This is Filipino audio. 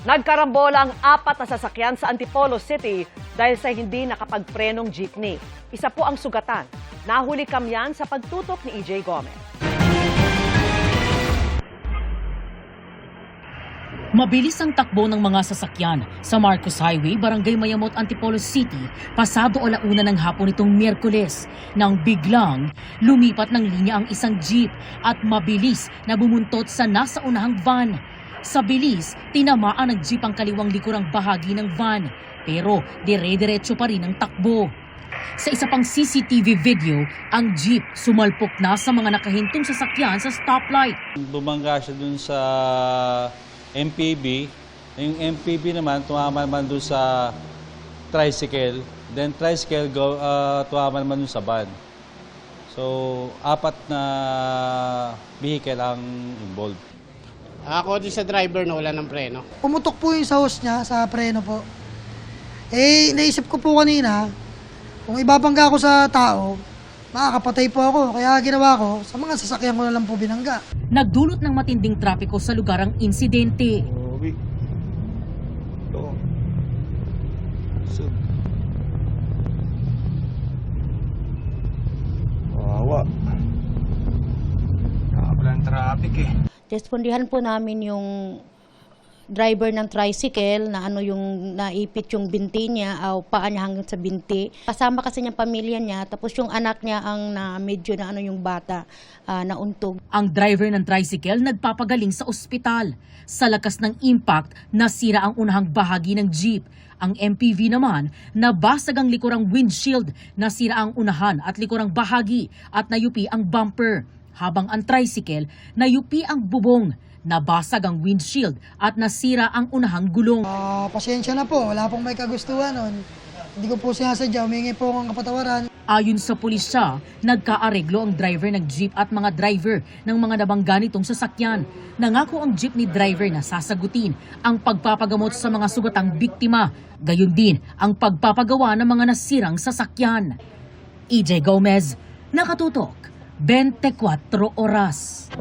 Nagkarambola ang 4 na sasakyan sa Antipolo City dahil sa hindi nakapagprenong jeepney. Isa po ang sugatan. Nahuli kamyan sa pagtutok ni EJ Gomez. Mabilis ang takbo ng mga sasakyan sa Marcos Highway, Barangay Mayamot, Antipolo City, pasado 1:00 ng hapon nitong Miyerkules, nang biglang lumipat ng linya ang isang jeep at mabilis na bumuntot sa nasa unahang van. Sa bilis, tinamaan ng jeep ang kaliwang likurang bahagi ng van, pero dire-diretso pa rin ang takbo. Sa isa pang CCTV video, ang jeep sumalpok na sa mga nakahintong sasakyan sa stoplight. Bumangga siya dun sa MPV. Yung MPV naman, tumama naman dun sa tricycle. Then tricycle, tumama naman dun sa van. So, 4 na vehicle ang involved. Ako din sa driver na wala ng preno. Pumutok po yung sa hose niya, sa preno po. Eh, naisip ko po kanina, kung ibabangga ako sa tao, makakapatay po ako. Kaya ginawa ko, sa mga sasakyan ko na lang po binangga. Nagdulot ng matinding trapiko sa lugar ang insidente. Wawa. Nakapalang traffic eh. Respondihan po namin yung driver ng tricycle na yung naipit yung binti niya o paa niya hanggang sa binti. Kasama kasi niyang pamilya niya, tapos yung anak niya ang medyo na yung bata nauntog. Ang driver ng tricycle nagpapagaling sa ospital. Sa lakas ng impact, nasira ang unahang bahagi ng jeep. Ang MPV naman, nabasag ang likurang windshield, nasira ang unahan at likurang bahagi at nayupi ang bumper. Habang ang tricycle, nayupi ang bubong. Nabasag ang windshield at nasira ang unahang gulong. Pasensya na po, wala pong may kagustuhan nun. Hindi ko po sinasadya, humingi po akong kapatawaran. Ayon sa pulisya, nagkaareglo ang driver ng jeep at mga driver ng mga nabangga nitong sasakyan. Nangako ang jeepney driver na sasagutin ang pagpapagamot sa mga sugatang biktima. Gayon din ang pagpapagawa ng mga nasirang sasakyan. EJ Gomez, Nakatutok, 24 Oras.